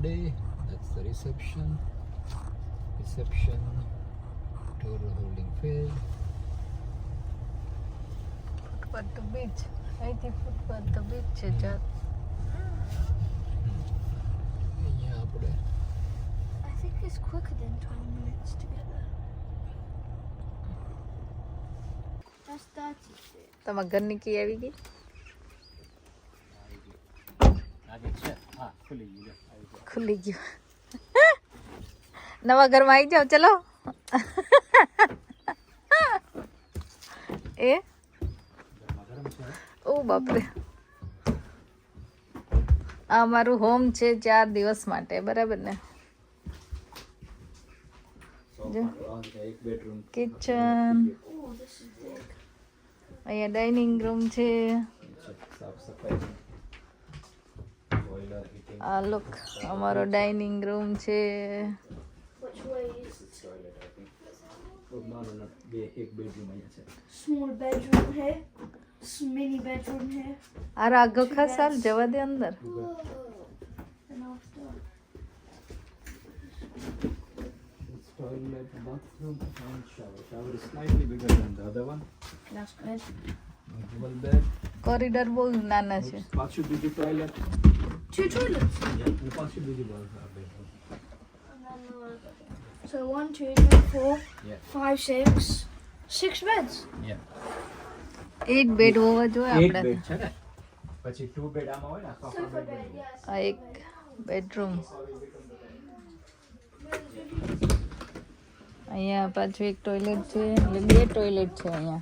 lobby. That's the reception. Reception. Door holding field. Footpath to beach. I think footpath to beach છે ચાલ. અહીંયા આપણે I think it's quicker than 20 minutes to get there. That's 30. તમારા ઘરની કી આવી ગઈ? ખુલી ગયું. નવા ઘરમાં આવી જાવ ચલો. એ ઓ બાપરે, આ અમારું હોમ છે 4 દિવસ માટે, બરાબર ને? એક bedroom, kitchen, Oh, this is big. અહીંયા ડાઇનિંગ રૂમ છે. સાફ સફાઈ, બોઇલર, હીટિંગ, આ લુક અમારો ડાઇનિંગ રૂમ છે. Which way is it? Toilet I think. નાનો એક બેડરૂમ અહીંયા છે. Small bedroom here. Mini bedroom here. આ રાઘવ ખાસાલ જવા દે અંદર. And after. It's toilet, bathroom, and shower. Shower is slightly bigger than the other one. That's good. Double bed. Corridor બહુ નાના છે. પાછું બીજું toilet. 2 toilets. અને પાછું બીજું bedroom. And then, so 1, 2, 3, 4, Yeah. 5, 6. 6 beds. Yeah. 8 bed હોવા જોઈએ 8 આપણે. bed છે ને, પછી 2 bed આમાં હોય ને, sofa Sofa bed. bed, yes. આ એક બેડરૂમ. અહીંયા પાછું એક ટોયલેટ છે, એટલે 2 ટોયલેટ છે અહીંયા.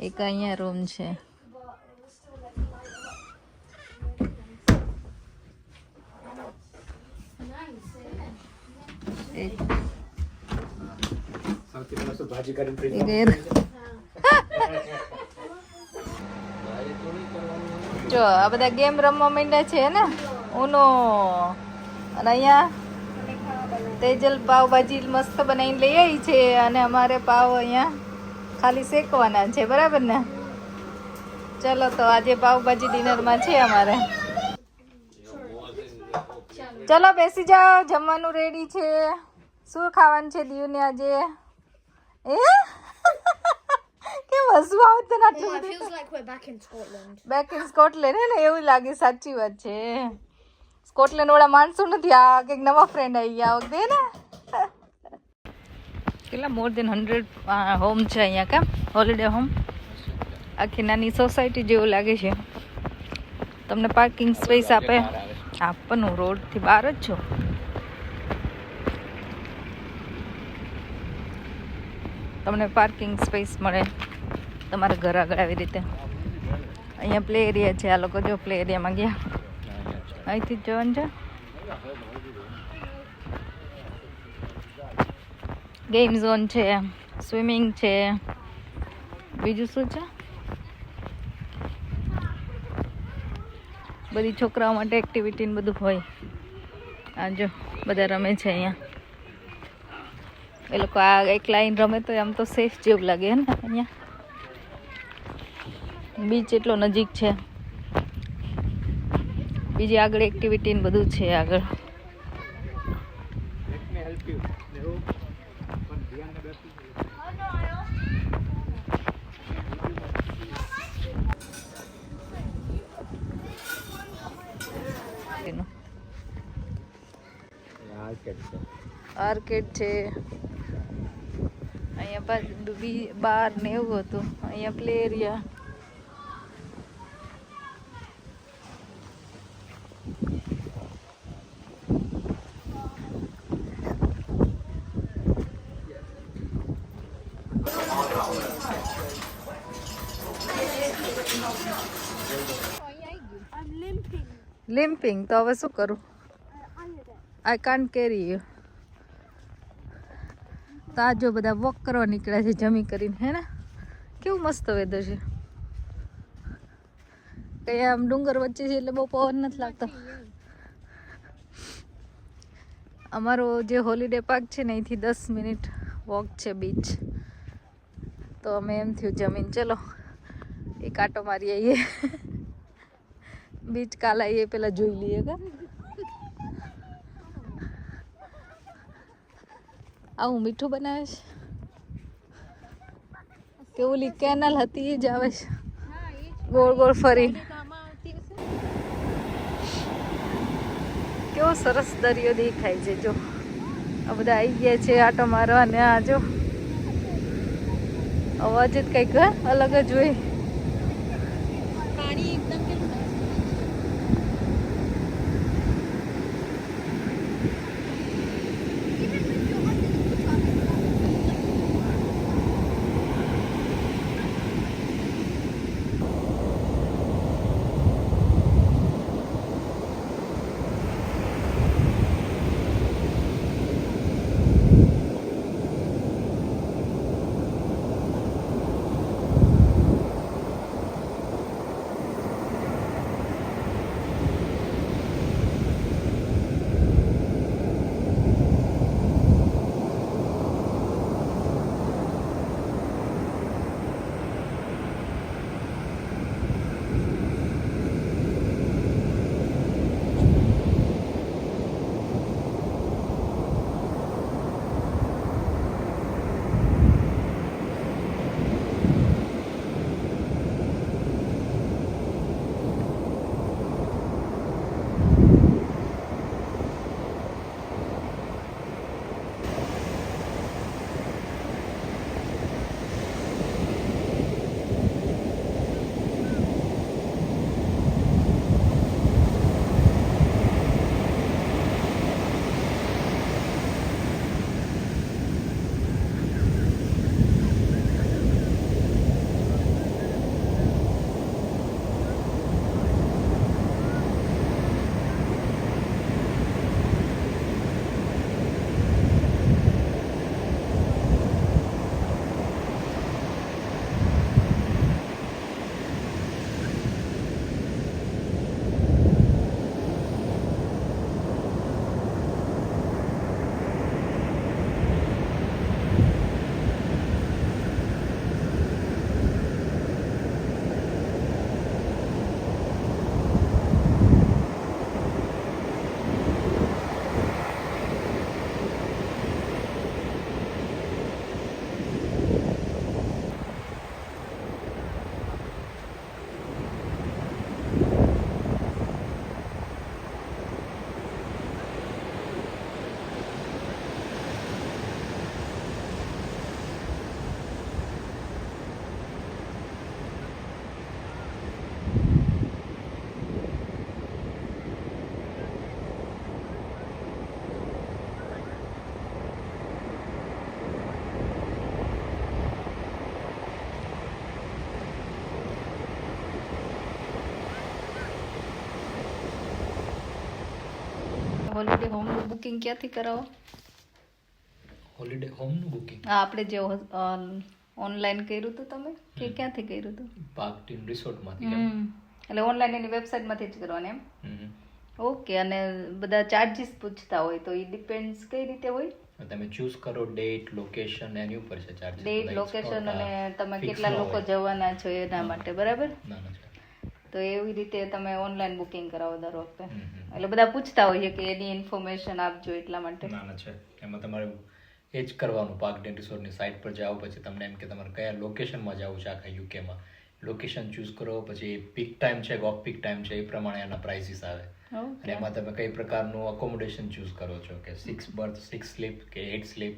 એક અહીંયા રૂમ છે. એક સૌથી પહેલા શું ભાજી કરીને fridge એક માં એર. જો આ બધા ગેમ રમવા માંડ્યા છે ને, ઉનો. અને અહીંયા તેજલ પાવભાજી મસ્ત બનાવીને લઈ આવી છે, અને અમારે પાવ અહીંયા ખાલી શેકવાના છે, બરાબર ને? ચલો તો આજે પાવભાજી ડિનરમાં છે અમારે. ચલો બેસી જાઓ, જમવાનું રેડી છે. શું ખાવાનું છે દિયુને આજે? એ કેમ હસવું આવતું Oh, નથી? it feels like we're back in Scotland. Back in Scotland હે ને, એવું લાગે. સાચી વાત છે. સ્કોટલેન્ડ વાળા માણસો નથી, આ કંઈક નવા ફ્રેન્ડ આવી ગયા વખતે ને. કેટલા મોર દેન 100 હોમ છે અહીંયા, કેમ હોલિડે હોમ. આખી નાની સોસાયટી જેવું લાગે છે. તમને પાર્કિંગ સ્પેસ આપે. આપવાનું રોડથી બહાર જ છો. તમને પાર્કિંગ સ્પેસ મળે તમારા ઘર આગળ આવી રીતે. અહીંયા પ્લે એરિયા છે. આ લોકો જો પ્લે એરિયામાં ગયા, અહીંથી જ જવાનું છે. ગેમ ઝોન છે, સ્વિમિંગ છે, બીજું શું છે? બધી છોકરાઓ માટે એક્ટિવિટી ને બધું હોય. આ જો બધા રમે છે અહીંયા. એ લોકો આ એક લાઈન રમે તો આમ તો સેફ જેવું લાગે ને અહીંયા. બીચ એટલો નજીક છે. બીજી આગળ એક્ટિવિટી ને બધું છે આગળ. આર્કેડ છે અહીંયા. બાર ને એવું હતું. અહીંયા પ્લે એરિયા. I'm limping. લિમ્પિંગ તો હવે શું કરું? I can't carry you. તો આ જો બધા વોક કરવા નીકળ્યા છે જમી કરીને, હે ને? કેવું મસ્ત વેધર છે. કઈ આમ ડુંગર વચ્ચે છે એટલે બહુ પવન નથી લાગતો. અમારો જે હોલિડે પાર્ક છે ને, અહીંથી 10 મિનિટ વોક છે બીચ. તો અમે એમ થયું જમીન ચલો એક આટો મારી આવીએ. બીચ કાલ આવીએ, પેલા જોઈ લઈએ. કા આવું મીઠું બનાવે છે કે ઓલી કેનલ હતી એ જ આવે છે ગોળ ગોળ ફરીને. કેવો સરસ દરિયો દેખાય છે જો. આ બધા આવી ગયા છે આટો મારવા ને આ જો અવાજ જ કંઈક અલગ જ હોય. પાણી એકદમ કેટલું હોલિડે હોમનું બુકિંગ ક્યાંથી કરાવો? હોલિડે હોમનું બુકિંગ હા આપણે જે ઓનલાઈન કર્યું હતું તમે કે ક્યાંથી કર્યું હતું? પાર્ક ટીમ રિસોર્ટમાંથી. એટલે ઓનલાઈન એની વેબસાઇટમાંથી જ કરવાનું એમ? હમ. ઓકે. અને બધા ચાર્જીસ પૂછતા હોય તો એ ડિપેન્ડ્સ કઈ રીતે હોય? તમે ચૂઝ કરો ડેટ લોકેશન એની ઉપર છે ચાર્જીસ. ડેટ લોકેશન અને તમે કેટલા લોકો જવાના છો એના માટે બરાબર? ના ના છે. તો એવી રીતે તમે ઓનલાઈન બુકિંગ કરાવો દર વખતે? એટલે બધા પૂછતા હોય કે એની ઇન્ફોર્મેશન આપજો એટલા માટે. ના ના છે. એમાં તમારે એ જ કરવાનું. પાર્ક ટીમ રિસોર્ટની સાઇટ પર જાઓ પછી તમને એમ કે તમારે કયા લોકેશનમાં જવું છે આખા યુકેમાં. લોકેશન ચૂઝ કરો પછી પીક ટાઈમ છે ઓફ પીક ટાઈમ છે એ પ્રમાણે એના પ્રાઇસીસ આવે. અને એમાં તમે કઈ પ્રકારનું અકોમોડેશન ચૂઝ કરો છો કે 6 બર્થ 6 સ્લીપ કે 8 સ્લીપ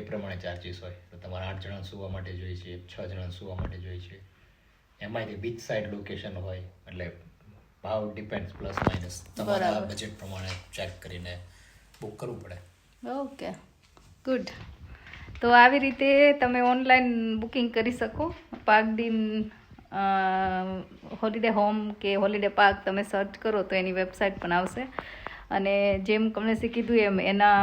એ પ્રમાણે ચાર્જીસ હોય. તો તમારે 8 જણા સુવા માટે જોઈએ છે 6 જણા સુવા માટે જોઈએ છે. એમાંય બીચ સાઇડ લોકેશન હોય એટલે ભાવ ડિપેન્ડ્સ પ્લસ માઇનસ તમારા બજેટ પ્રમાણે ચેક કરીને બુક કરવું પડે. Okay good. તો આવી રીતે તમે ઓનલાઈન બુકિંગ કરી શકો. પાર્કડીન હોલિડે હોમ કે હોલિડે પાર્ક તમે સર્ચ કરો તો એની વેબસાઇટ પણ આવશે. અને જેમ કમલેશે કીધું એમ એના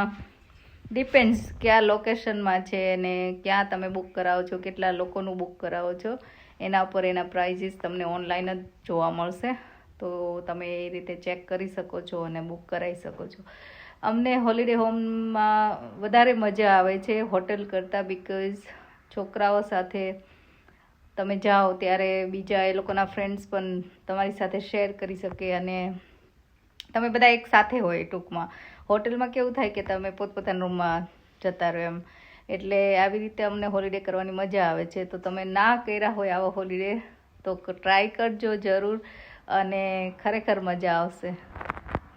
ડિપેન્ડ્સ કયા લોકેશનમાં છે અને ક્યાં તમે બુક કરાવો છો, કેટલા લોકોનું બુક કરાવો છો એના ઉપર એના પ્રાઇઝીસ તમને ઓનલાઈન જ જોવા મળશે. તો તમે એ રીતે ચેક કરી શકો છો અને બુક કરાવી શકો છો. અમને હોલિડે હોમમાં વધારે મજા આવે છે હોટેલ કરતાં, બિકોઝ છોકરાઓ સાથે તમે જાઓ ત્યારે બીજા એ લોકોના ફ્રેન્ડ્સ પણ તમારી સાથે શેર કરી શકે અને તમે બધા એક સાથે હોય. ટૂંકમાં હોટેલમાં કેવું થાય કે તમે પોતપોતાના રૂમમાં જતા રહો એમ. એટલે આવી રીતે અમને હોલિડે કરવાની મજા આવે છે. તો તમે ના કર્યા હોય આવો હોલિડે તો ટ્રાય કરજો જરૂર, અને ખરેખર મજા આવશે.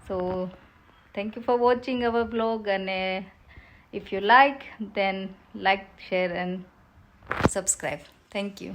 So thank you for watching our blog, અને if you like then like, share and subscribe. Thank you.